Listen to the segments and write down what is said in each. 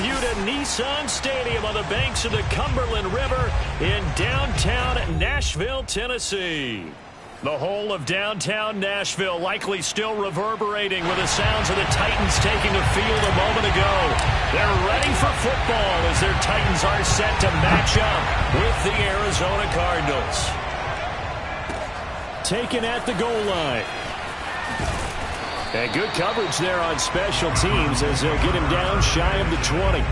you to Nissan Stadium on the banks of the Cumberland River in downtown Nashville, Tennessee. The whole of downtown Nashville likely still reverberating with the sounds of the Titans taking the field a moment ago. They're ready for football as their Titans are set to match up with the Arizona Cardinals. Taken at the goal line. And good coverage there on special teams as they'll get him down shy of the 20.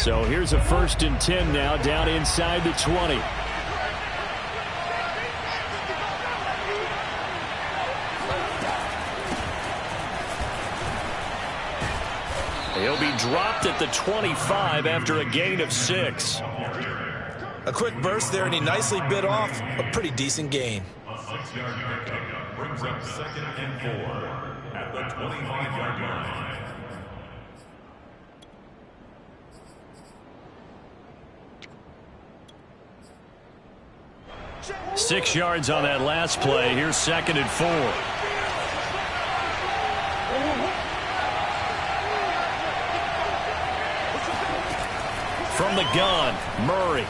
So here's a 1st and 10 now down inside the 20. He'll be dropped at the 25 after a gain of 6. A quick burst there, and he nicely bit off a pretty decent gain. A 6-yard pickup brings up 2nd and 4 at the 25-yard line. Six yards on that last play. Here's 2nd and 4. From the gun, Murray.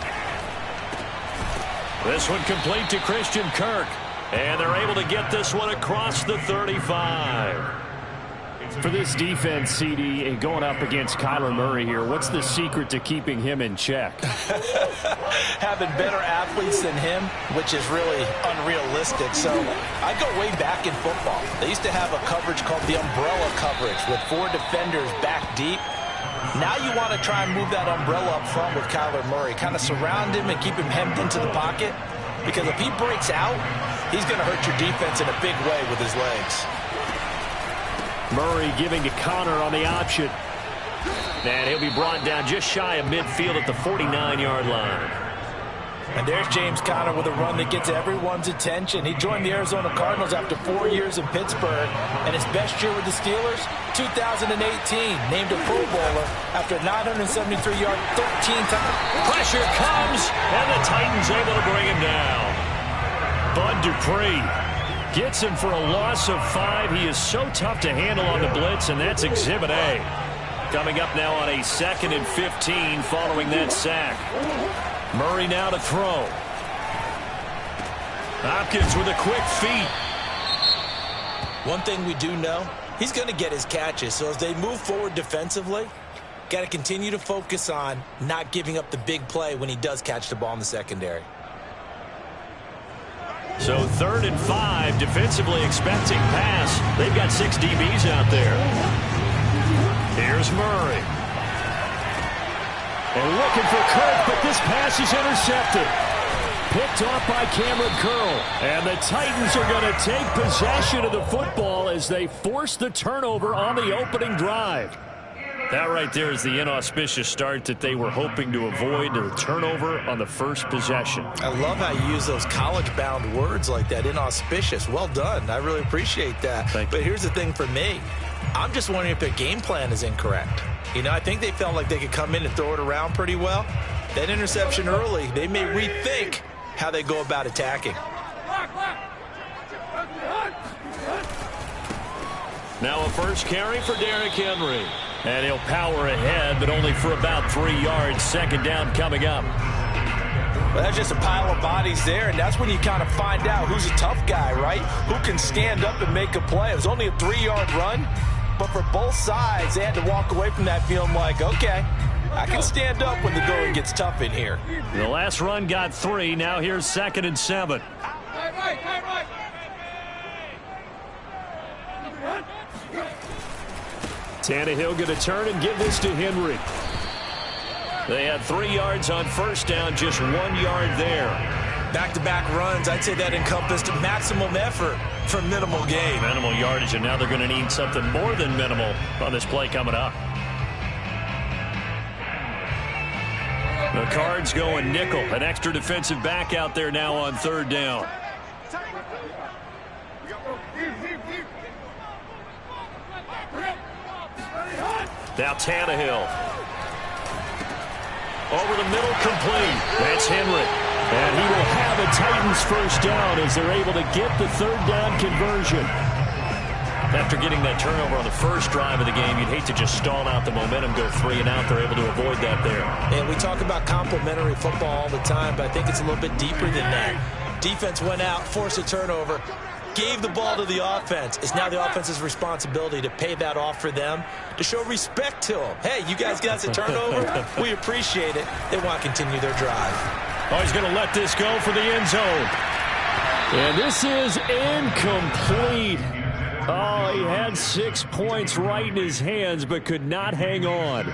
This one complete to Christian Kirk. And they're able to get this one across the 35. For this defense, CD, going up against Kyler Murray here, what's the secret to keeping him in check? Having better athletes than him, which is really unrealistic. So I go way back in football. They used to have a coverage called the umbrella coverage with 4 defenders back deep. Now you want to try and move that umbrella up front with Kyler Murray. Kind of surround him and keep him hemmed into the pocket. Because if he breaks out, he's going to hurt your defense in a big way with his legs. Murray giving to Connor on the option. And he'll be brought down just shy of midfield at the 49-yard line. And there's James Conner with a run that gets everyone's attention. He joined the Arizona Cardinals after 4 years in Pittsburgh. And his best year with the Steelers, 2018, named a Pro Bowler after a 973-yard, 13-time. Pressure comes, and the Titans able to bring him down. Bud Dupree gets him for a loss of 5. He is so tough to handle on the blitz, and that's Exhibit A. Coming up now on a 2nd and 15 following that sack. Murray now to throw. Hopkins with a quick feet. One thing we do know, he's going to get his catches. So as they move forward defensively, got to continue to focus on not giving up the big play when he does catch the ball in the secondary. So 3rd and 5, defensively expecting pass. They've got 6 DBs out there. Here's Murray. And looking for Kirk, but this pass is intercepted. Picked off by Cameron Curl. And the Titans are going to take possession of the football as they force the turnover on the opening drive. That right there is the inauspicious start that they were hoping to avoid, the turnover on the first possession. I love how you use those college-bound words like that, inauspicious. Well done. I really appreciate that. But here's the thing for me. I'm just wondering if their game plan is incorrect. You know, I think they felt like they could come in and throw it around pretty well. That interception early, they may rethink how they go about attacking. Now a first carry for Derrick Henry. And he'll power ahead, but only for about 3 yards. 2nd down coming up. Well, that's just a pile of bodies there, and that's when you kind of find out who's a tough guy, right? Who can stand up and make a play. It was only a 3-yard run, but for both sides, they had to walk away from that feeling like, okay, I can stand up when the going gets tough in here. The last run got 3. Now here's 2nd and 7. Tannehill going to turn and give this to Henry. They had 3 yards on 1st down, just 1 yard there. Back-to-back runs, I'd say that encompassed maximum effort for minimal gain. Minimal yardage, and now they're going to need something more than minimal on this play coming up. The Cards going nickel, an extra defensive back out there now on 3rd down. Now Tannehill. Over the middle, complete. That's Henry. And he will have a Titans first down as they're able to get the third down conversion. After getting that turnover on the first drive of the game, you'd hate to just stall out the momentum, go 3 and out. They're able to avoid that there. And we talk about complementary football all the time, but I think it's a little bit deeper than that. Defense went out, forced a turnover, gave the ball to the offense. It's now the offense's responsibility to pay that off for them, to show respect to them. Hey, you guys got a turnover? We appreciate it. They want to continue their drive. Oh, he's going to let this go for the end zone. And this is incomplete. Oh, he had 6 points right in his hands, but could not hang on.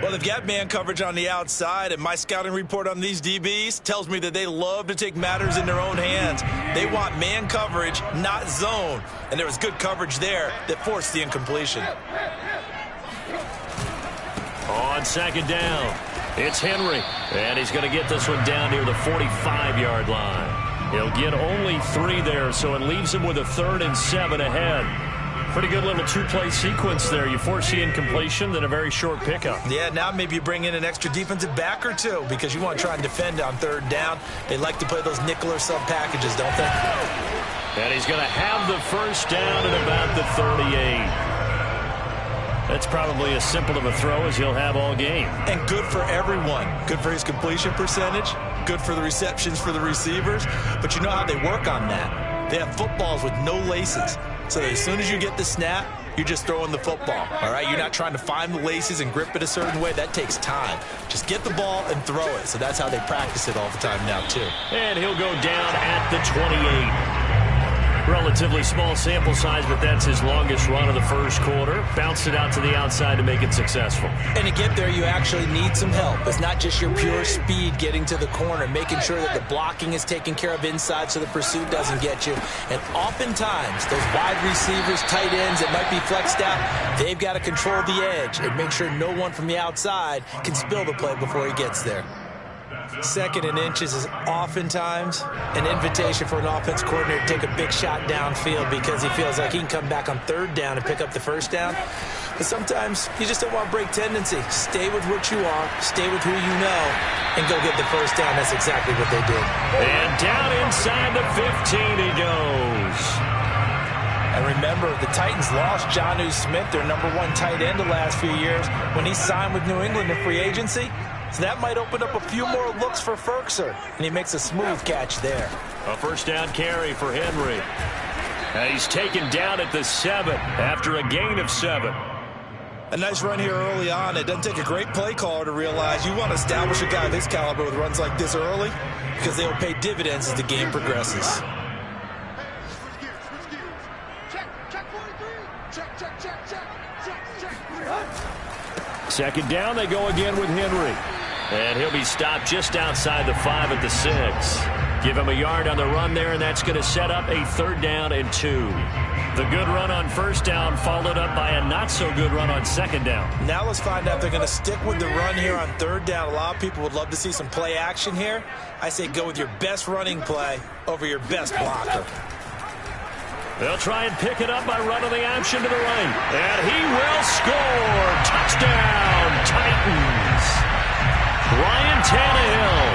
Well, they've got man coverage on the outside, and my scouting report on these DBs tells me that they love to take matters in their own hands. They want man coverage, not zone. And there was good coverage there that forced the incompletion. On second down, it's Henry. And he's going to get this one down near the 45-yard line. He'll get only 3 there, so it leaves him with a 3rd and 7 ahead. Pretty good little 2-play sequence there. You force the incompletion, then a very short pickup. Yeah, now maybe you bring in an extra defensive back or 2 because you want to try and defend on 3rd down. They like to play those nickel or sub packages, don't they? And he's going to have the first down at about the 38. That's probably as simple of a throw as he'll have all game. And good for everyone. Good for his completion percentage. Good for the receptions for the receivers. But you know how they work on that. They have footballs with no laces. So as soon as you get the snap, you're just throwing the football. All right? You're not trying to find the laces and grip it a certain way. That takes time. Just get the ball and throw it. So that's how they practice it all the time now, too. And he'll go down at the 28. Relatively small sample size, but that's his longest run of the first quarter. Bounced it out to the outside to make it successful. And to get there, you actually need some help. It's not just your pure speed getting to the corner, making sure that the blocking is taken care of inside so the pursuit doesn't get you. And oftentimes, those wide receivers, tight ends that might be flexed out, they've got to control the edge and make sure no one from the outside can spill the play before he gets there. 2nd and inches is oftentimes an invitation for an offense coordinator to take a big shot downfield because he feels like he can come back on 3rd down and pick up the first down. But sometimes you just don't want to break tendency. Stay with what you are, stay with who you know, and go get the first down. That's exactly what they did. And down inside the 15 he goes. And remember, the Titans lost Jonnu Smith, their #1 tight end the last few years, when he signed with New England in free agency. So that might open up a few more looks for Ferkser, and he makes a smooth catch there. A first down carry for Henry. And he's taken down at the 7 after a gain of 7. A nice run here early on. It doesn't take a great play caller to realize you want to establish a guy of this caliber with runs like this early because they will pay dividends as the game progresses. Second down, they go again with Henry. And he'll be stopped just outside the 5 at the 6. Give him a yard on the run there, and that's going to set up a 3rd down and 2. The good run on first down followed up by a not-so-good run on second down. Now let's find out if they're going to stick with the run here on 3rd down. A lot of people would love to see some play action here. I say go with your best running play over your best blocker. They'll try and pick it up by running the option to the right. And he will score. Touchdown, Titans. Ryan Tannehill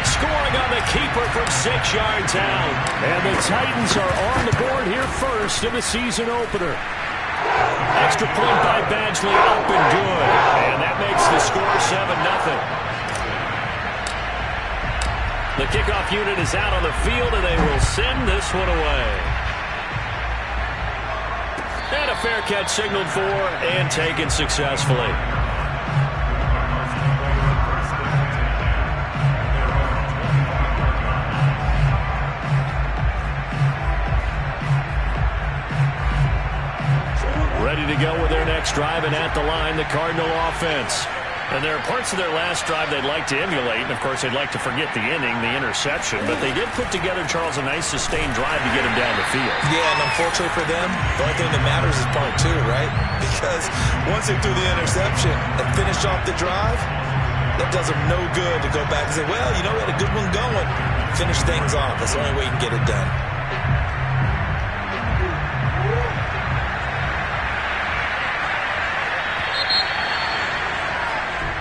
scoring on the keeper from 6 yards out. And the Titans are on the board here first in the season opener. Extra point by Badgley, up and good. And that makes the score 7-0. The kickoff unit is out on the field, and they will send this one away. And a fair catch signaled for and taken successfully. Ready to go with their next drive, and at the line, the Cardinal offense. And there are parts of their last drive they'd like to emulate. And, of course, they'd like to forget the inning, the interception. But they did put together, Charles, a nice sustained drive to get him down the field. Yeah, and unfortunately for them, the only thing that matters is part 2, right? Because once they threw the interception and finished off the drive, that does them no good to go back and say, well, you know, we had a good one going. Finish things off. That's the only way you can get it done.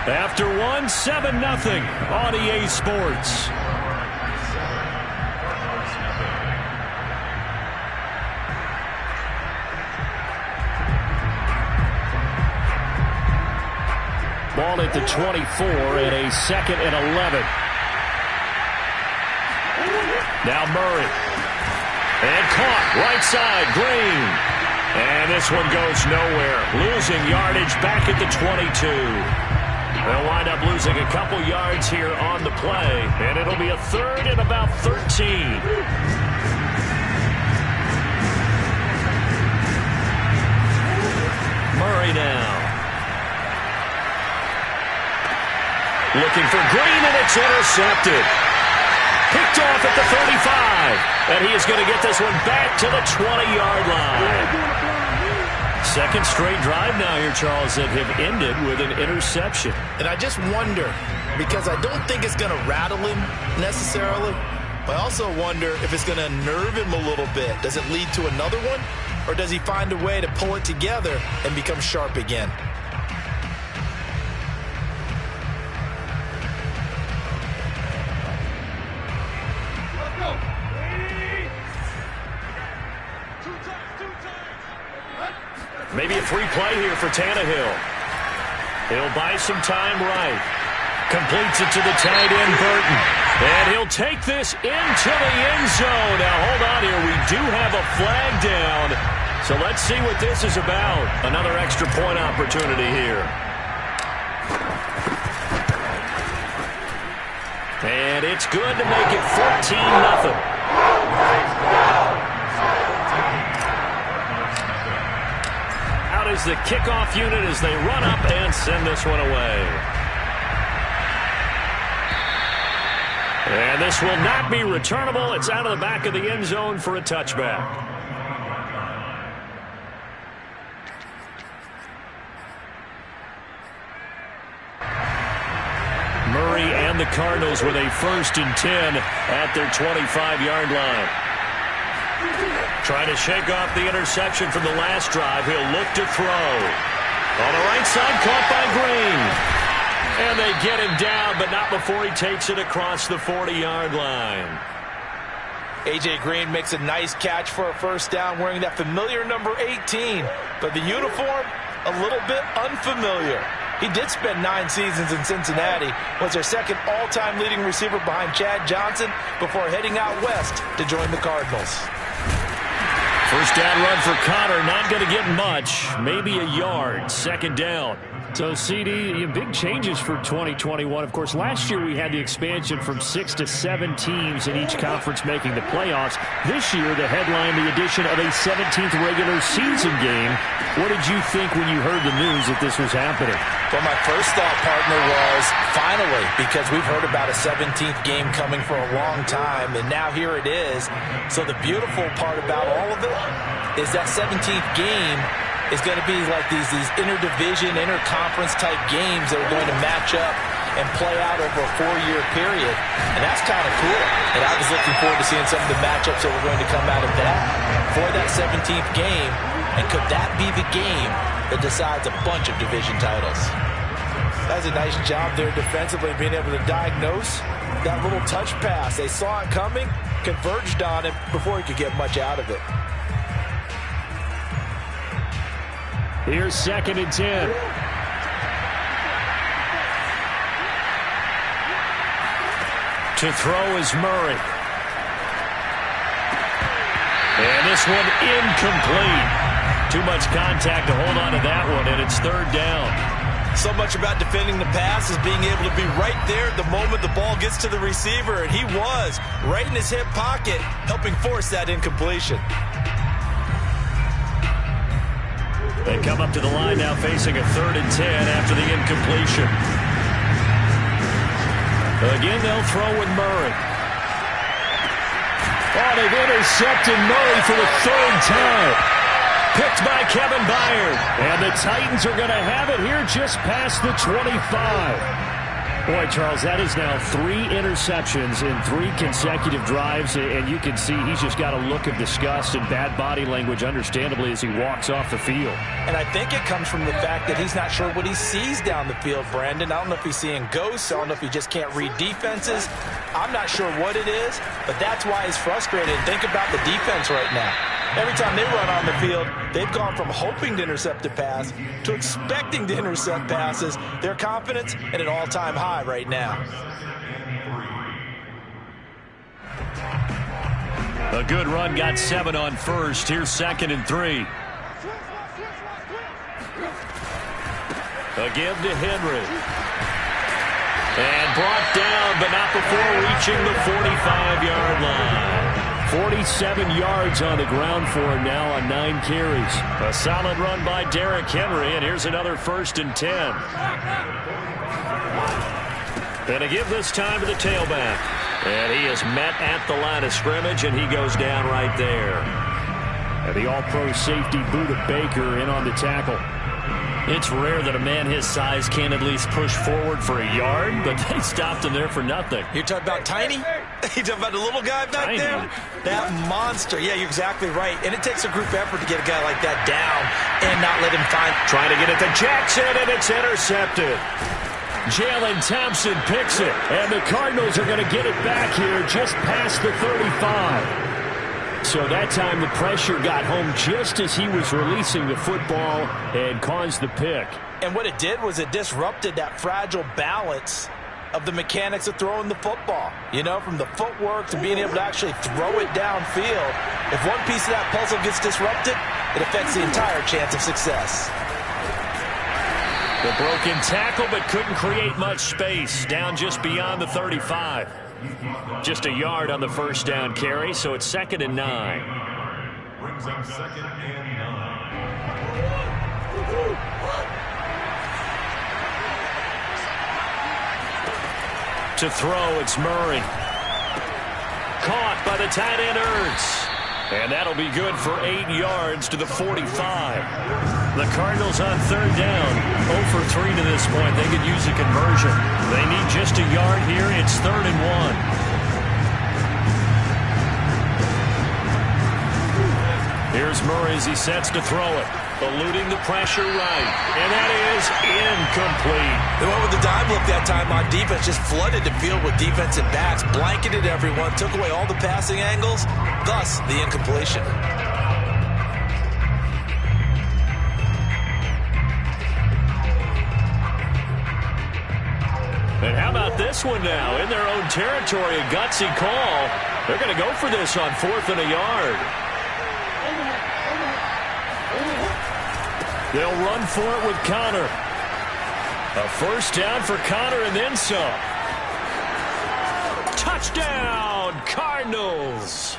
After 7-0 on EA Sports. Ball at the 24 and a 2nd and 11. Now Murray. And caught right side, Green. And this one goes nowhere. Losing yardage back at the 22. They'll wind up losing a couple yards here on the play. And it'll be a 3rd and about 13. Murray now. Looking for Green, and it's intercepted. Picked off at the 35. And he is going to get this one back to the 20-yard line. 2nd straight drive now here, Charles, that have ended with an interception. And I just wonder, because I don't think it's going to rattle him necessarily, but I also wonder if it's going to nerve him a little bit. Does it lead to another one? Or does he find a way to pull it together and become sharp again? Maybe a free play here for Tannehill. He'll buy some time right. Completes it to the tight end, Burton. And he'll take this into the end zone. Now, hold on here. We do have a flag down. So let's see what this is about. Another extra point opportunity here. And it's good to make it 14-0. Out is the kickoff unit as they run up and send this one away. And this will not be returnable. It's out of the back of the end zone for a touchback. Murray and the Cardinals with a 1st and 10 at their 25-yard line. Trying to shake off the interception from the last drive. He'll look to throw. On the right side, caught by Green. And they get him down, but not before he takes it across the 40-yard line. A.J. Green makes a nice catch for a 1st down, wearing that familiar number 18. But the uniform, a little bit unfamiliar. He did spend 9 seasons in Cincinnati, was their 2nd all-time leading receiver behind Chad Johnson before heading out west to join the Cardinals. 1st down run for Connor, not going to get much, maybe a yard, 2nd down. So, CD, big changes for 2021. Of course, last year we had the expansion from 6 to 7 teams in each conference making the playoffs. This year, the headline, the addition of a 17th regular season game. What did you think when you heard the news that this was happening? Well, my first thought, partner, was finally, because we've heard about a 17th game coming for a long time, and now here it is. So the beautiful part about all of it is that 17th game is going to be like these interdivision, interconference type games that are going to match up and play out over a 4-year period. And that's kind of cool. And I was looking forward to seeing some of the matchups that were going to come out of that for that 17th game. And could that be the game that decides a bunch of division titles? That's a nice job there defensively, being able to diagnose that little touch pass. They saw it coming, converged on it before he could get much out of it. Here's 2nd and 10. To throw is Murray. And this one incomplete. Too much contact to hold on to that one, and it's 3rd down. So much about defending the pass is being able to be right there at the moment the ball gets to the receiver, and he was right in his hip pocket, helping force that incompletion. They come up to the line now facing a 3rd and 10 after the incompletion. Again, they'll throw with Murray. Oh, they've intercepted Murray for the 3rd time. Picked by Kevin Byard. And the Titans are going to have it here just past the 25. Boy, Charles, that is now 3 interceptions in 3 consecutive drives, and you can see he's just got a look of disgust and bad body language, understandably, as he walks off the field. And I think it comes from the fact that he's not sure what he sees down the field, Brandon. I don't know if he's seeing ghosts. I don't know if he just can't read defenses. I'm not sure what it is, but that's why he's frustrated. Think about the defense right now. Every time they run on the field, they've gone from hoping to intercept a pass to expecting to intercept passes. Their confidence at an all-time high right now. A good run, got 7 on first. Here's 2nd and 3. A give to Henry. And brought down, but not before reaching the 45-yard line. 47 yards on the ground for him now on 9 carries. A solid run by Derrick Henry, and here's another 1st and 10. And a give this time to the tailback. And he is met at the line of scrimmage, and he goes down right there. And the all-pro safety Budda Baker in on the tackle. It's rare that a man his size can't at least push forward for a yard, but they stopped him there for nothing. You're talking about Tiny? You talking about the little guy back Tiny. there? That monster. Yeah, you're exactly right. And it takes a group effort to get a guy like that down and not let him find. Trying to get it to Jackson, and it's intercepted. Jalen Thompson picks it, and the Cardinals are going to get it back here just past the 35. So that time the pressure got home just as he was releasing the football and caused the pick. And what it did was it disrupted that fragile balance of the mechanics of throwing the football. You know, from the footwork to being able to actually throw it downfield. If one piece of that puzzle gets disrupted, it affects the entire chance of success. The broken tackle, but couldn't create much space. Down just beyond the 35. Just a yard on the first down carry, so it's 2nd and 9. Brings up 2nd and 9. To throw, it's Murray. Caught by the tight end Ertz. And that'll be good for 8 yards to the 45. The Cardinals on 3rd down. 0 for 3 to this point. They could use a conversion. They need just a yard here. It's 3rd and 1. Here's Murray as he sets to throw it. Eluding the pressure right. And that is incomplete. They went with the dime look that time on defense. Just flooded the field with defensive backs. Blanketed everyone. Took away all the passing angles. Thus, the incompletion. And how about this one now? In their own territory, a gutsy call. They're going to go for this on 4th and a yard. They'll run for it with Connor. A first down for Connor and then some. Touchdown, Cardinals.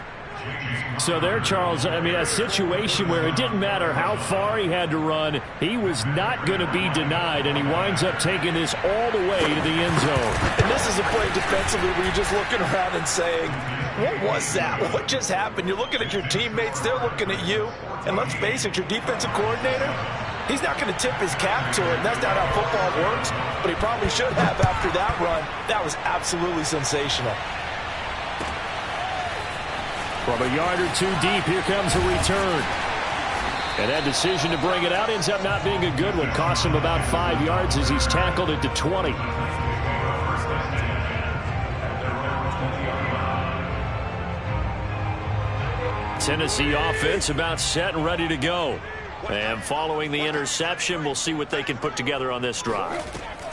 So there, Charles, I mean, a situation where it didn't matter how far he had to run, he was not going to be denied, and he winds up taking this all the way to the end zone. And this is a play defensively where you're just looking around and saying, what was that? What just happened? You're looking at your teammates, they're looking at you. And let's face it, your defensive coordinator, he's not going to tip his cap to it. That's not how football works, but he probably should have after that run. That was absolutely sensational. From a yard or two deep, here comes a return. And that decision to bring it out ends up not being a good one. Costs him about 5 yards as he's tackled at the 20. Tennessee offense about set and ready to go. And following the interception, we'll see what they can put together on this drive.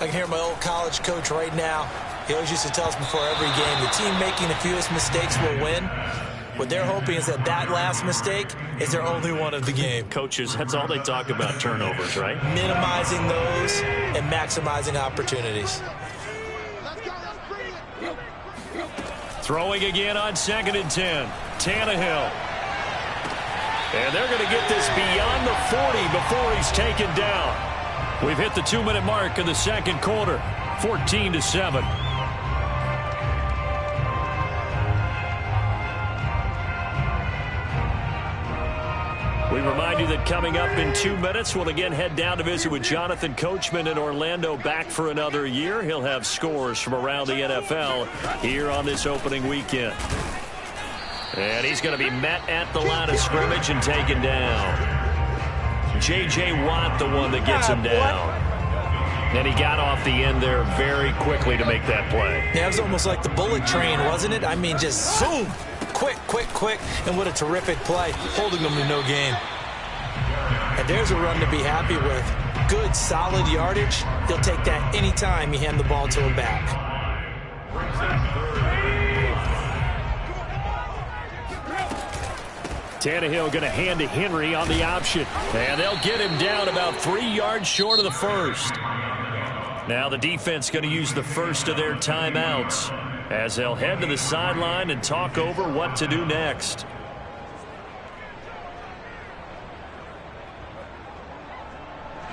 I can hear my old college coach right now. He always used to tell us before every game, the team making the fewest mistakes will win. What they're hoping is that that last mistake is their only one of the game. Coaches, that's all they talk about, turnovers, right? Minimizing those and maximizing opportunities. Throwing again on 2nd and 10. Tannehill. And they're going to get this beyond the 40 before he's taken down. We've hit the 2-minute mark in the second quarter. 14-7. We remind you that coming up in 2 minutes, we'll again head down to visit with Jonathan Coachman in Orlando, back for another year. He'll have scores from around the NFL here on this opening weekend. And he's going to be met at the line of scrimmage and taken down. J.J. Watt, the one that gets him down. And he got off the end there very quickly to make that play. Yeah, it was almost like the bullet train, wasn't it? I mean, just zoom. Quick, and what a terrific play, holding them to no gain. And there's a run to be happy with. Good, solid yardage. He'll take that anytime you hand the ball to him back. Tannehill going to hand to Henry on the option. And they'll get him down about 3 yards short of the first. Now the defense going to use the first of their timeouts as they'll head to the sideline and talk over what to do next.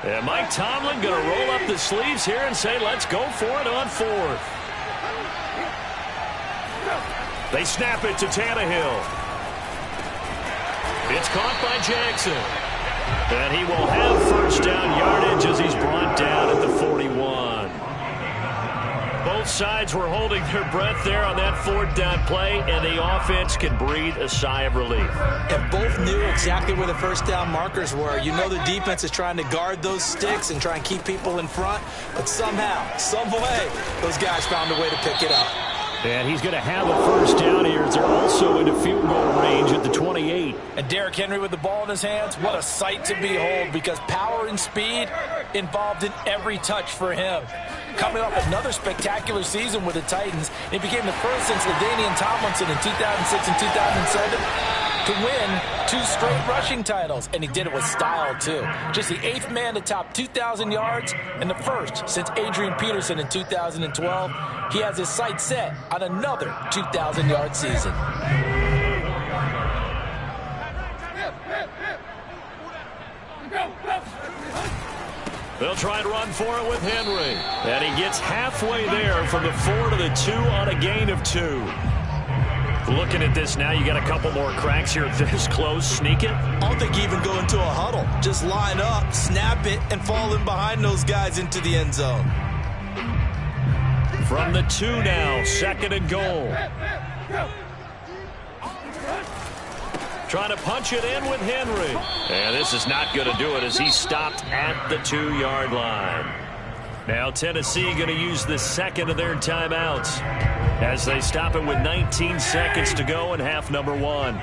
And Mike Tomlin going to roll up the sleeves here and say, let's go for it on fourth. They snap it to Tannehill. It's caught by Jackson. And he will have first down yardage as he's brought down at the 41. Both sides were holding their breath there on that fourth down play, and the offense can breathe a sigh of relief. And both knew exactly where the first down markers were. You know the defense is trying to guard those sticks and try and keep people in front, but somehow, some way, those guys found a way to pick it up. And he's going to have a first down here as they're also into field goal range at the 28. And Derrick Henry with the ball in his hands, what a sight to behold, because power and speed involved in every touch for him. Coming off another spectacular season with the Titans, it became the first since LaDainian Tomlinson in 2006 and 2007 to win 2 straight rushing titles, and he did it with style too. Just the 8th man to top 2,000 yards and the first since Adrian Peterson in 2012. He has his sights set on another 2,000-yard season. They'll try and run for it with Henry. And he gets halfway there from the 4 to the 2 on a gain of 2. Looking at this now, you got a couple more cracks here this close. Sneak it. I don't think you even go into a huddle. Just line up, snap it, and fall in behind those guys into the end zone. From the 2 now, 2nd and goal. Trying to punch it in with Henry. And this is not going to do it as he stopped at the 2-yard line. Now Tennessee going to use the second of their timeouts as they stop it with 19 seconds to go in half number 1.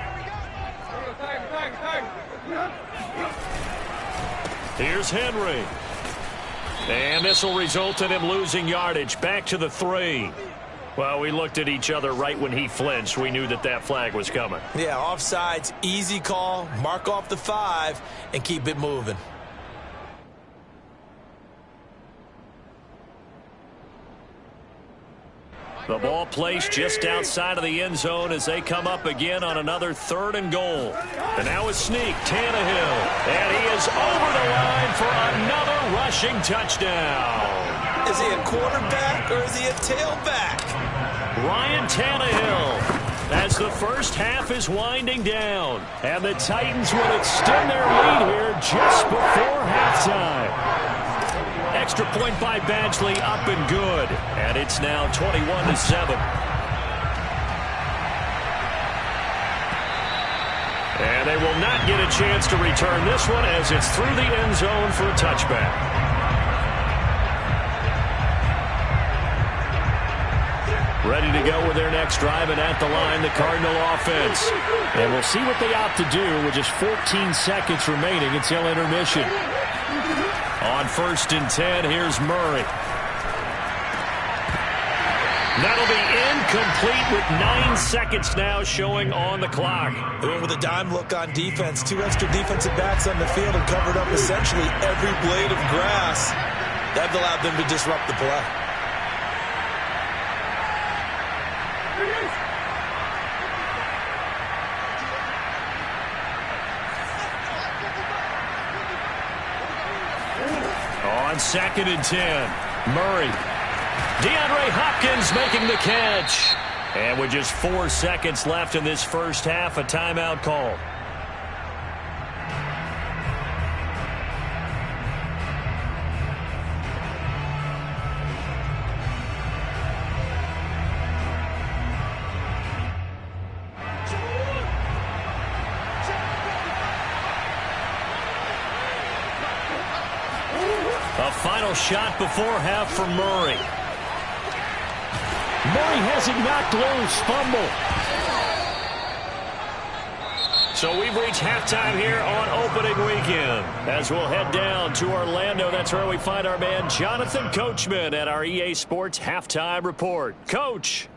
Here's Henry. And this will result in him losing yardage back to the 3. Well, we looked at each other right when he flinched. We knew that that flag was coming. Yeah, offsides, easy call, mark off the 5, and keep it moving. The ball placed just outside of the end zone as they come up again on another 3rd and goal. And now a sneak, Tannehill. And he is over the line for another rushing touchdown. Is he a quarterback or is he a tailback? Ryan Tannehill as the first half is winding down. And the Titans will extend their lead here just before halftime. Extra point by Badgley, up and good. And it's now 21-7. And they will not get a chance to return this one as it's through the end zone for a touchback. Ready to go with their next drive, and at the line, the Cardinal offense. And we'll see what they opt to do with just 14 seconds remaining until intermission. On 1st and 10, here's Murray. That'll be incomplete with 9 seconds now showing on the clock. They went with a dime look on defense. 2 extra defensive backs on the field and covered up essentially every blade of grass. That allowed them to disrupt the play. On 2nd and 10, Murray. DeAndre Hopkins making the catch. And with just 4 seconds left in this first half, a timeout call. A final shot before half for Murray. Murray has it knocked loose. Fumble. So we've reached halftime here on opening weekend. As we'll head down to Orlando, that's where we find our man Jonathan Coachman at our EA Sports Halftime Report. Coach.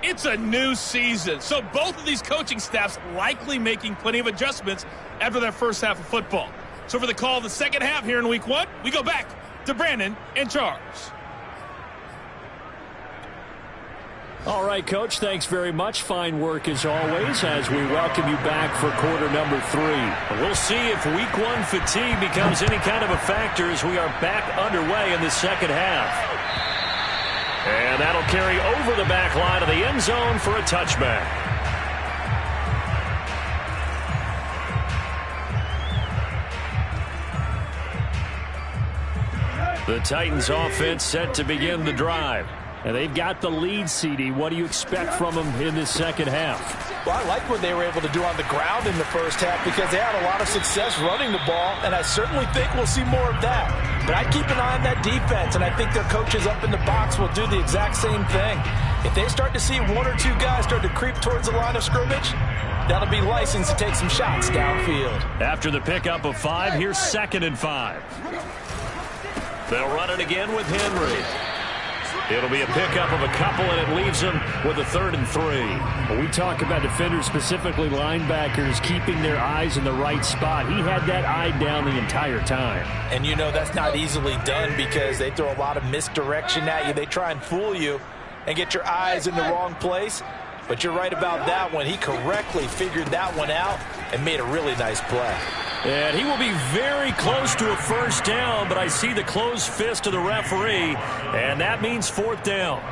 It's a new season, so both of these coaching staffs likely making plenty of adjustments after their first half of football. So for the call of the second half here in week 1, we go back to Brandon and Charles. All right, Coach, thanks very much. Fine work as always as we welcome you back for quarter number 3. We'll see if week 1 fatigue becomes any kind of a factor as we are back underway in the second half. And that'll carry over the back line of the end zone for a touchback. The Titans offense set to begin the drive. And they've got the lead, CD. What do you expect from them in this second half? Well, I like what they were able to do on the ground in the first half because they had a lot of success running the ball, and I certainly think we'll see more of that. But I keep an eye on that defense, and I think their coaches up in the box will do the exact same thing. If they start to see 1 or 2 guys start to creep towards the line of scrimmage, that'll be licensed to take some shots downfield. After the pickup of 5, here's 2nd and 5. They'll run it again with Henry. It'll be a pickup of a couple, and it leaves them with a 3rd and 3. When we talk about defenders, specifically linebackers, keeping their eyes in the right spot, he had that eye down the entire time. And you know that's not easily done because they throw a lot of misdirection at you. They try and fool you and get your eyes in the wrong place. But you're right about that one. He correctly figured that one out and made a really nice play. And he will be very close to a first down, but I see the closed fist of the referee, and that means 4th down.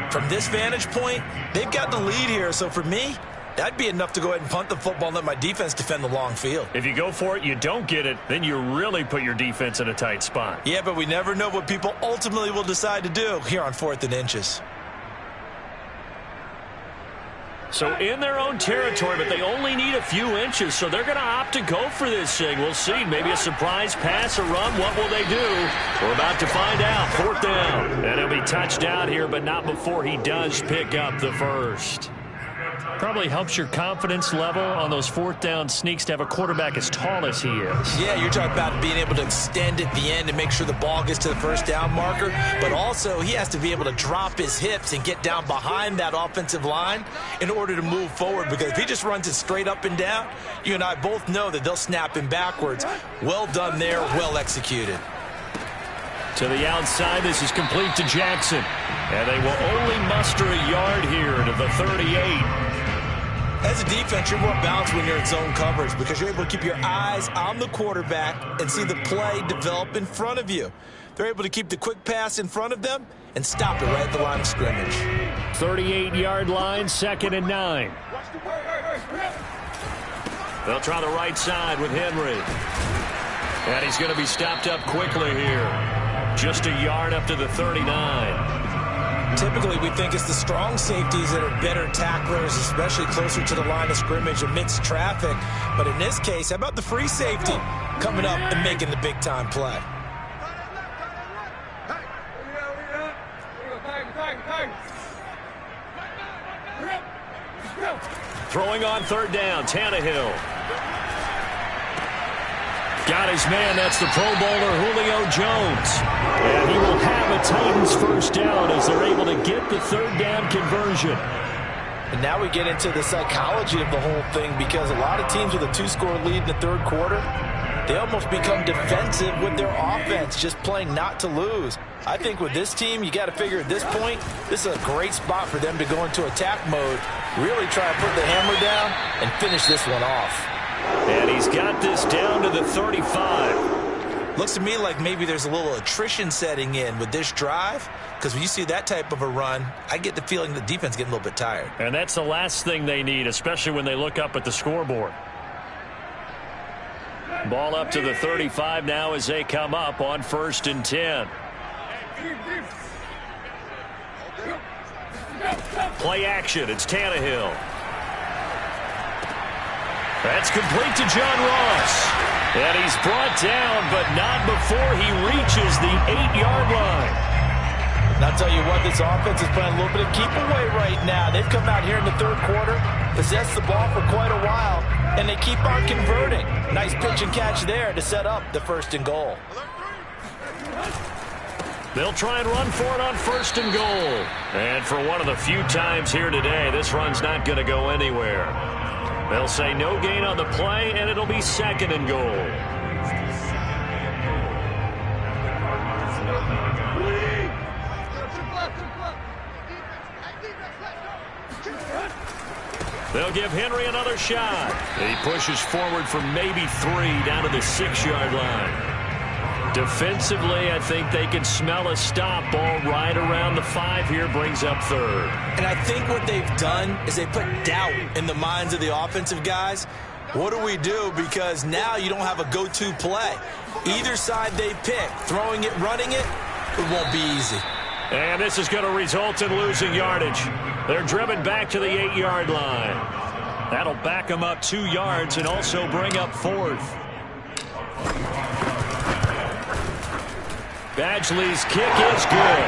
From this vantage point, they've got the lead here, so for me, that'd be enough to go ahead and punt the football and let my defense defend the long field. If you go for it, you don't get it, then you really put your defense in a tight spot. Yeah, but we never know what people ultimately will decide to do here on 4th and inches. So in their own territory, but they only need a few inches, so they're going to opt to go for this thing. We'll see. Maybe a surprise pass, a run. What will they do? We're about to find out. 4th down. And he'll be touched out here, but not before he does pick up the first. Probably helps your confidence level on those 4th down sneaks to have a quarterback as tall as he is. Yeah, you're talking about being able to extend at the end and make sure the ball gets to the first down marker. But also, he has to be able to drop his hips and get down behind that offensive line in order to move forward. Because if he just runs it straight up and down, you and I both know that they'll snap him backwards. Well done there, well executed. To the outside, this is complete to Jackson. And they will only muster a yard here to the 38. As a defense, you're more balanced when you're in zone coverage because you're able to keep your eyes on the quarterback and see the play develop in front of you. They're able to keep the quick pass in front of them and stop it right at the line of scrimmage. 38-yard line, 2nd and 9. They'll try the right side with Henry. And he's going to be stopped up quickly here. Just a yard up to the 39. Typically, we think it's the strong safeties that are better tacklers, especially closer to the line of scrimmage amidst traffic. But in this case, how about the free safety coming up and making the big-time play? Throwing on 3rd down, Tannehill. Got his man, that's the Pro Bowler Julio Jones. And he will have a Titans first down as they're able to get the 3rd down conversion. And now we get into the psychology of the whole thing because a lot of teams with a 2-score lead in the 3rd quarter, they almost become defensive with their offense, just playing not to lose. I think with this team, you got to figure at this point, this is a great spot for them to go into attack mode, really try to put the hammer down and finish this one off. And he's got this down to the 35. Looks to me like maybe there's a little attrition setting in with this drive, because when you see that type of a run, I get the feeling the defense is getting a little bit tired. And that's the last thing they need, especially when they look up at the scoreboard. Ball up to the 35 now as they come up on 1st and 10. Play action, it's Tannehill. That's complete to John Ross. And he's brought down, but not before he reaches the 8-yard line. And I'll tell you what, this offense is playing a little bit of keep away right now. They've come out here in the third quarter, possessed the ball for quite a while, and they keep on converting. Nice pitch and catch there to set up the 1st and goal. They'll try and run for it on 1st and goal. And for one of the few times here today, this run's not going to go anywhere. They'll say no gain on the play, and it'll be 2nd and goal. They'll give Henry another shot. He pushes forward for maybe 3 down to the 6-yard line. Defensively, I think they can smell a stop. Ball right around the 5 here, brings up 3rd. And I think what they've done is they put doubt in the minds of the offensive guys. What do we do? Because now you don't have a go-to play. Either side they pick, throwing it, running it, it won't be easy. And this is going to result in losing yardage. They're driven back to the 8-yard line. That'll back them up 2 yards and also bring up 4th. Badgley's kick is good.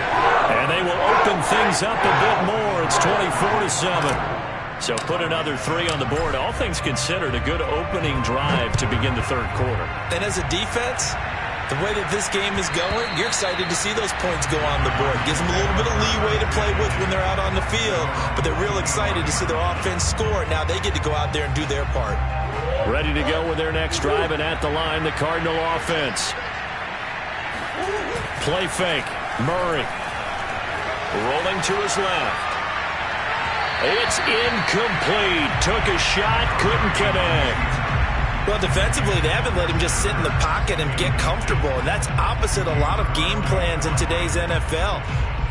And they will open things up a bit more. It's 24-7. So put another 3 on the board. All things considered, a good opening drive to begin the 3rd quarter. And as a defense, the way that this game is going, you're excited to see those points go on the board. Gives them a little bit of leeway to play with when they're out on the field, but they're real excited to see their offense score. Now they get to go out there and do their part. Ready to go with their next drive, and at the line, the Cardinal offense. Play fake. Murray. Rolling to his left. It's incomplete. Took a shot, couldn't connect. Well, defensively, they haven't let him just sit in the pocket and get comfortable, and that's opposite a lot of game plans in today's NFL.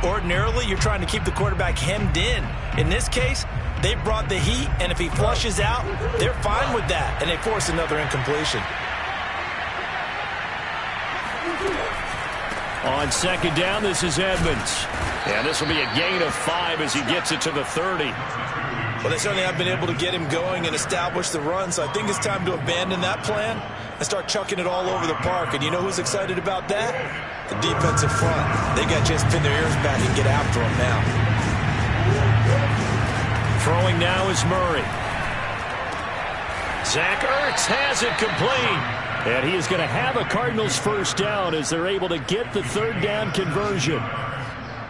Ordinarily, you're trying to keep the quarterback hemmed in. In this case, they brought the heat, and if he flushes out, they're fine with that, and they force another incompletion. On 2nd down, this is Edmonds. And this will be a gain of 5 as he gets it to the 30. Well, they certainly have been able to get him going and establish the run, so I think it's time to abandon that plan and start chucking it all over the park. And you know who's excited about that? The defensive front. They got to just pin their ears back and get after him now. Throwing now is Murray. Zach Ertz has it complete. And he is going to have a Cardinals 1st down as they're able to get the 3rd down conversion.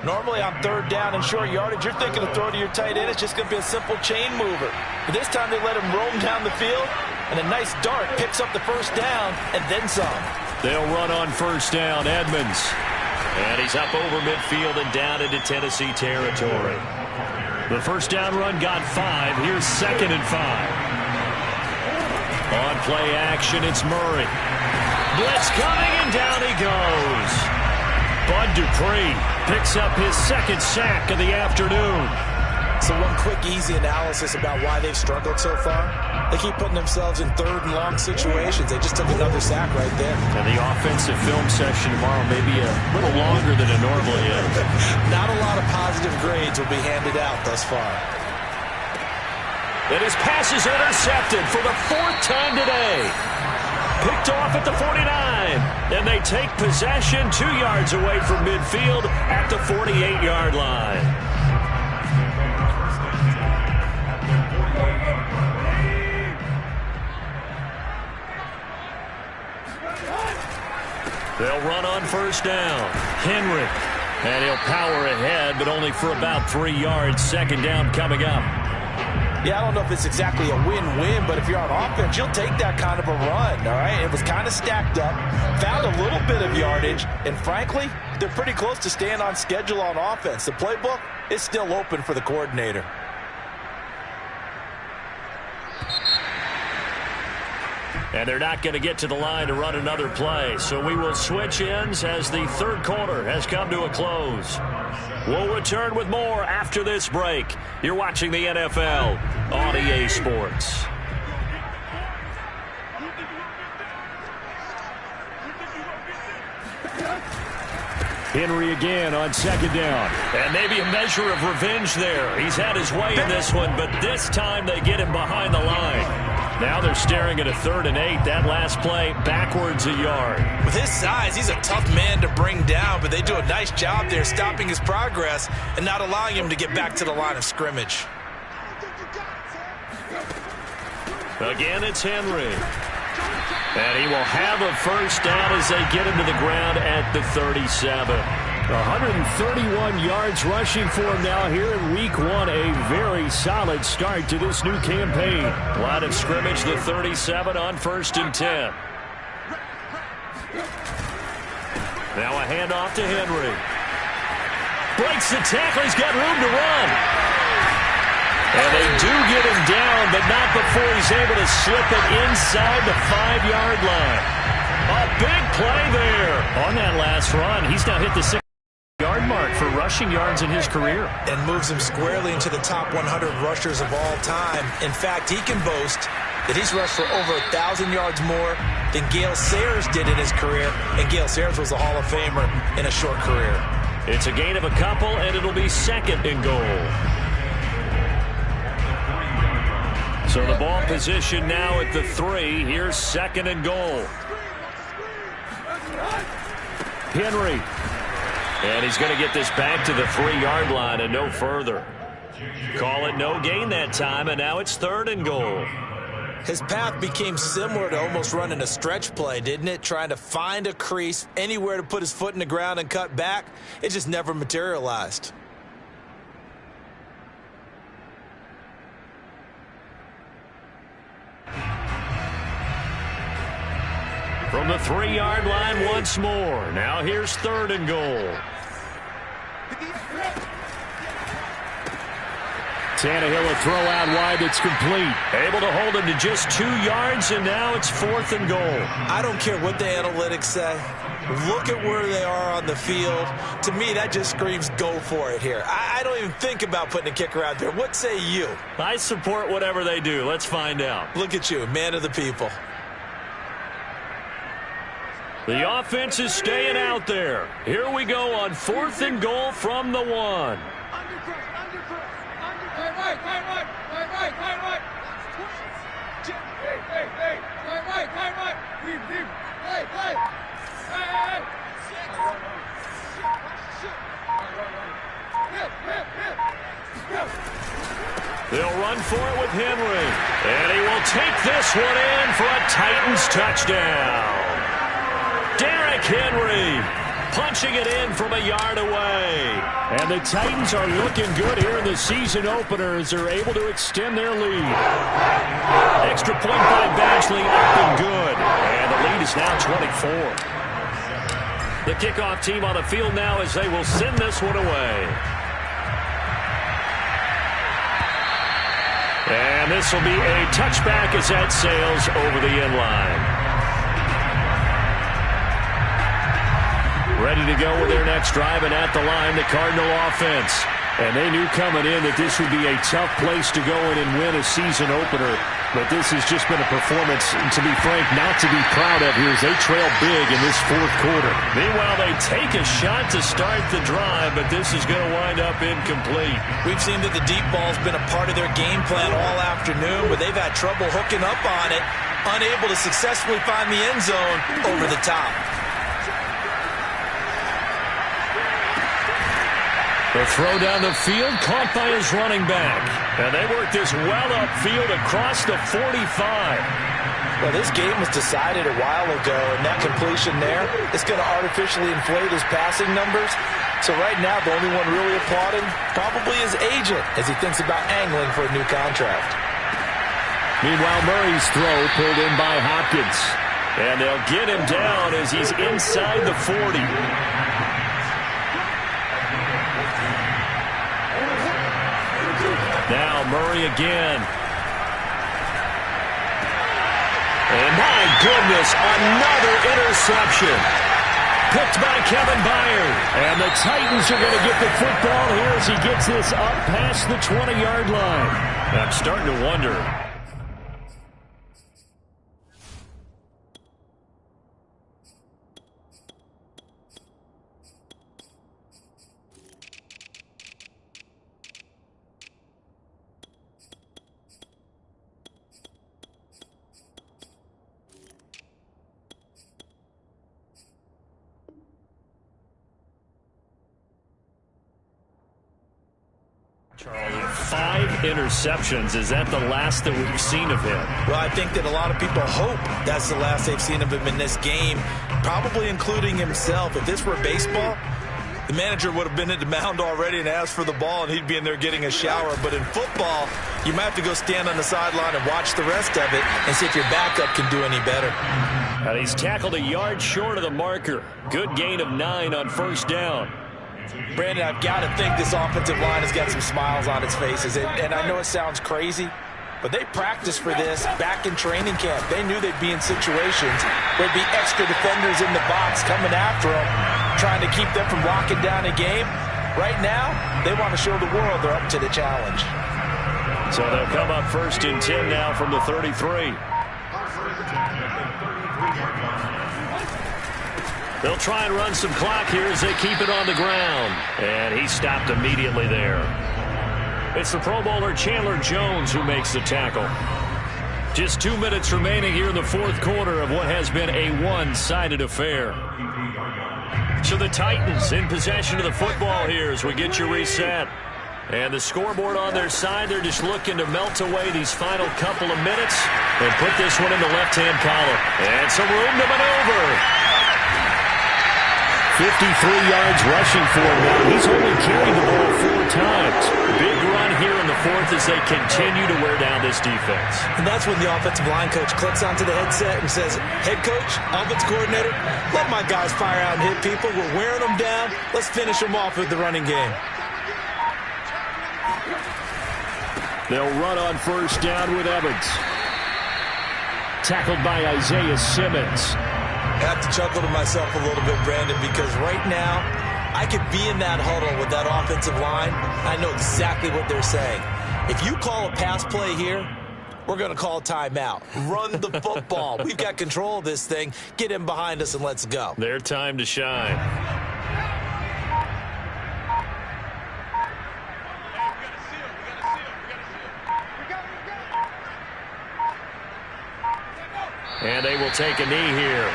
Normally on 3rd down and short yardage, you're thinking of throw to your tight end. It's just going to be a simple chain mover. But this time they let him roam down the field, and a nice dart picks up the 1st down and then some. They'll run on 1st down, Edmonds. And he's up over midfield and down into Tennessee territory. The 1st down run got 5. Here's 2nd and 5. On play action, it's Murray. Blitz coming, and down he goes. Bud Dupree picks up his 2nd sack of the afternoon. So one quick, easy analysis about why they've struggled so far. They keep putting themselves in 3rd and long situations. They just took another sack right there. And the offensive film session tomorrow may be a little longer than it normally is. Not a lot of positive grades will be handed out thus far. And his pass is intercepted for the 4th time today. Picked off at the 49. And they take possession 2 yards away from midfield at the 48-yard line. They'll run on 1st down. Henry. And he'll power ahead, but only for about 3 yards. 2nd down coming up. Yeah, I don't know if it's exactly a win-win, but if you're on offense, you'll take that kind of a run, all right? It was kind of stacked up, found a little bit of yardage, and frankly, they're pretty close to staying on schedule on offense. The playbook is still open for the coordinator. And they're not going to get to the line to run another play, so we will switch ends as the 3rd quarter has come to a close. We'll return with more after this break. You're watching the NFL on EA Sports. Henry again on 2nd down. And maybe a measure of revenge there. He's had his way in this one, but this time they get him behind the line. Now they're staring at a 3rd and 8. That last play backwards a yard. With his size, he's a tough man to bring down, but they do a nice job there stopping his progress and not allowing him to get back to the line of scrimmage. Again, it's Henry. And he will have a first down as they get him to the ground at the 37. 131 yards rushing for him now here in week 1. A very solid start to this new campaign. Line of scrimmage, the 37 on 1st and 10. Now a handoff to Henry. Breaks the tackle. He's got room to run. And they do get him down, but not before he's able to slip it inside the 5-yard line. A big play there. On that last run, he's now hit the 6-yard mark for rushing yards in his career. And moves him squarely into the top 100 rushers of all time. In fact, he can boast that he's rushed for over 1,000 yards more than Gale Sayers did in his career. And Gale Sayers was a Hall of Famer in a short career. It's a gain of a couple, and it'll be 2nd and goal. So the ball position now at the 3. Here's 2nd and goal. Henry. And he's going to get this back to the 3-yard line and no further. Call it no gain that time, and now it's 3rd and goal. His path became similar to almost running a stretch play, didn't it? Trying to find a crease, anywhere to put his foot in the ground and cut back. It just never materialized. From the 3-yard line once more. Now here's 3rd and goal. Tannehill a throw out wide that's complete. Able to hold him to just 2 yards, and now it's 4th and goal. I don't care what the analytics say. Look at where they are on the field. To me, that just screams go for it here. I don't even think about putting a kicker out there. What say you? I support whatever they do. Let's find out. Look at you, man of the people. The offense is staying out there. Here we go on 4th and goal from the 1. They'll run for it with Henry. And he will take this one in for a Titans touchdown. Derrick Henry punching it in from a yard away. And the Titans are looking good here in the season opener as they're able to extend their lead. Extra point by Badgley, up and good. And the lead is now 24. The kickoff team on the field now as they will send this one away. And this will be a touchback as that sails over the end line. Ready to go with their next drive, and at the line, the Cardinal offense. And they knew coming in that this would be a tough place to go in and win a season opener. But this has just been a performance, to be frank, not to be proud of here as they trail big in this 4th quarter. Meanwhile, they take a shot to start the drive, but this is going to wind up incomplete. We've seen that the deep ball's been a part of their game plan all afternoon, but they've had trouble hooking up on it, unable to successfully find the end zone over the top. The throw down the field, caught by his running back. And they work this well upfield across the 45. Well, this game was decided a while ago, and that completion there is going to artificially inflate his passing numbers. So right now, the only one really applauding probably his agent as he thinks about angling for a new contract. Meanwhile, Murray's throw pulled in by Hopkins. And they'll get him down as he's inside the 40. Now Murray again. And my goodness, another interception. Picked by Kevin Byard. And the Titans are going to get the football here as he gets this up past the 20-yard line. I'm starting to wonder. 5 interceptions. Is that the last that we've seen of him? Well, I think that a lot of people hope that's the last they've seen of him in this game, probably including himself. If this were baseball, the manager would have been at the mound already and asked for the ball, and he'd be in there getting a shower. But in football, you might have to go stand on the sideline and watch the rest of it and see if your backup can do any better. And he's tackled a yard short of the marker. Good gain of 9 on first down. Brandon, I've got to think this offensive line has got some smiles on its faces. And I know it sounds crazy, but they practiced for this back in training camp. They knew they'd be in situations where there'd be extra defenders in the box coming after them, trying to keep them from locking down a game. Right now, they want to show the world they're up to the challenge. So they'll come up 1st and 10 now from the 33. They'll try and run some clock here as they keep it on the ground. And he stopped immediately there. It's the Pro Bowler Chandler Jones who makes the tackle. Just 2 minutes remaining here in the 4th quarter of what has been a one-sided affair. So the Titans in possession of the football here as we get you reset. And the scoreboard on their side, they're just looking to melt away these final couple of minutes and put this one in the left-hand column. And some room to maneuver. 53 yards rushing for him now. He's only carried the ball 4 times. Big run here in the 4th as they continue to wear down this defense. And that's when the offensive line coach clicks onto the headset and says, head coach, offense coordinator, let my guys fire out and hit people. We're wearing them down. Let's finish them off with the running game. They'll run on first down with Evans. Tackled by Isaiah Simmons. I have to chuckle to myself a little bit, Brandon, because right now I could be in that huddle with that offensive line. I know exactly what they're saying. If you call a pass play here, we're going to call a timeout. Run the football. We've got control of this thing. Get in behind us and let's go. Their time to shine. And they will take a knee here.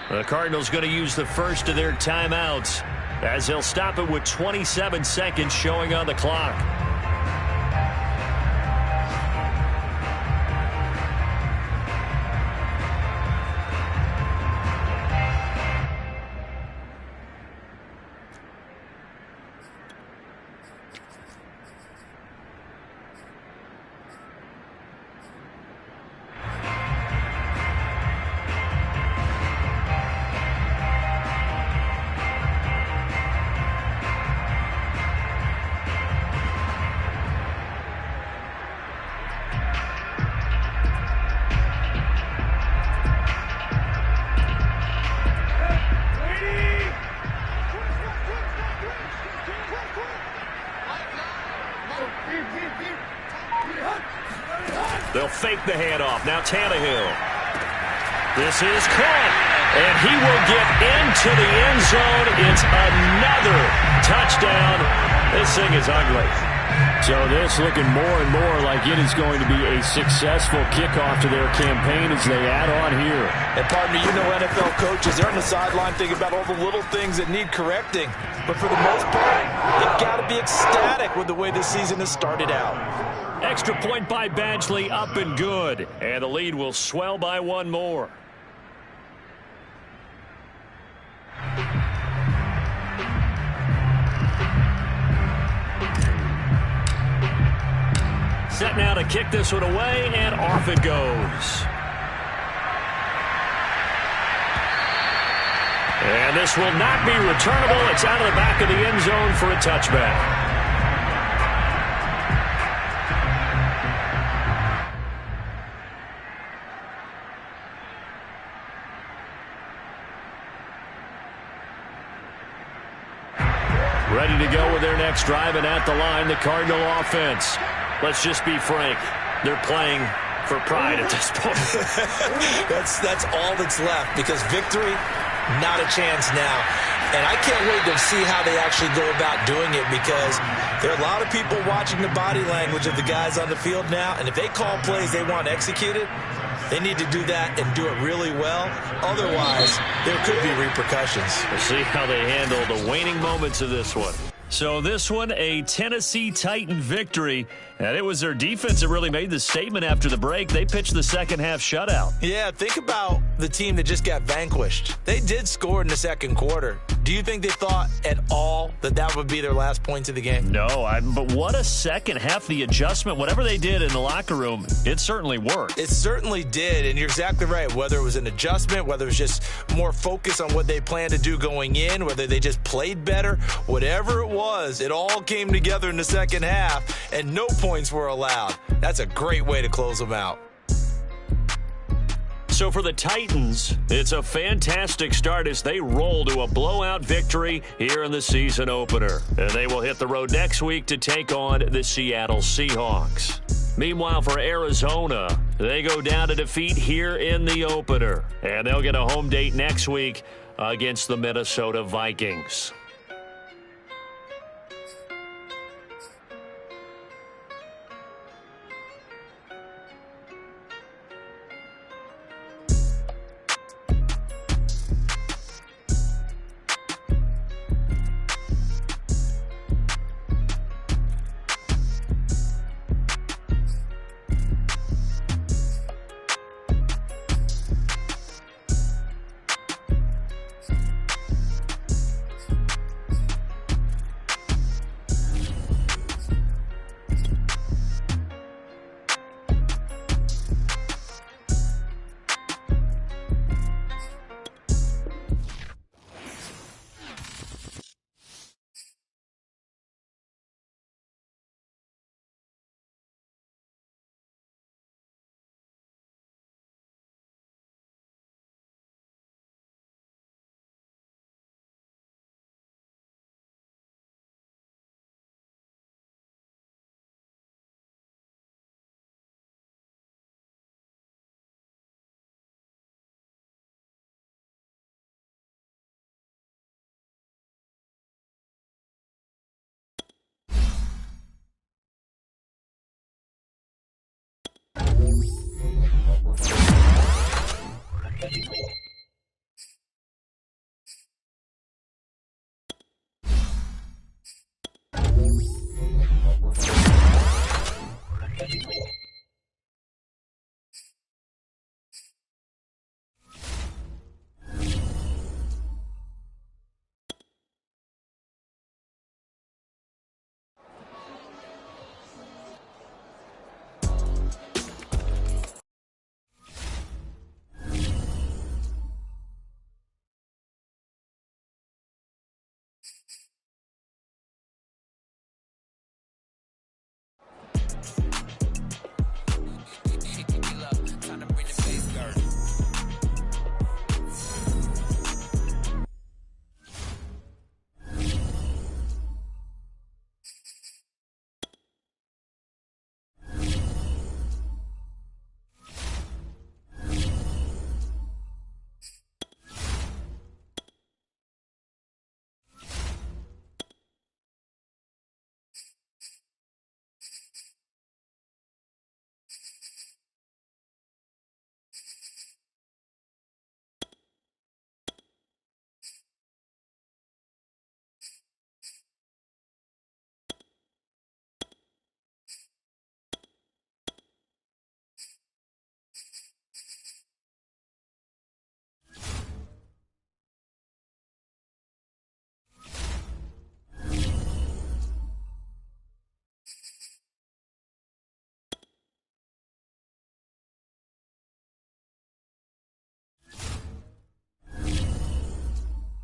The Cardinals going to use the first of their timeouts as they'll stop it with 27 seconds showing on the clock. They'll fake the handoff. Now Tannehill. This is caught. And he will get into the end zone. It's another touchdown. This thing is ugly. So this looking more and more like it is going to be a successful kickoff to their campaign as they add on here. And pardon me, you know NFL coaches, they're on the sideline thinking about all the little things that need correcting. But for the most part, they've got to be ecstatic with the way this season has started out. Extra point by Badgley, up and good. And the lead will swell by 1 more. Set now to kick this one away, and off it goes. And this will not be returnable. It's out of the back of the end zone for a touchback. Ready to go with their next drive, and at the line, the Cardinal offense. Let's just be frank. They're playing for pride at this point. That's all that's left, because victory, not a chance now. And I can't wait to see how they actually go about doing it, because there are a lot of people watching the body language of the guys on the field now, and if they call plays they want executed, They need to do that and do it really well. Otherwise, there could be repercussions. We'll see how they handle the waning moments of this one. So this one, a Tennessee Titan victory. And it was their defense that really made the statement after the break. They pitched the second half shutout. Yeah, think about the team that just got vanquished. They did score in the second quarter. Do you think they thought at all that that would be their last points of the game? No, but what a second half. The adjustment, whatever they did in the locker room, it certainly worked. It certainly did, and you're exactly right. Whether it was an adjustment, whether it was just more focus on what they planned to do going in, whether they just played better, whatever it was, it all came together in the second half, and no points were allowed. That's a great way to close them out. So for the Titans, it's a fantastic start as they roll to a blowout victory here in the season opener. And they will hit the road next week to take on the Seattle Seahawks. Meanwhile, for Arizona, they go down to defeat here in the opener. And they'll get a home date next week against the Minnesota Vikings.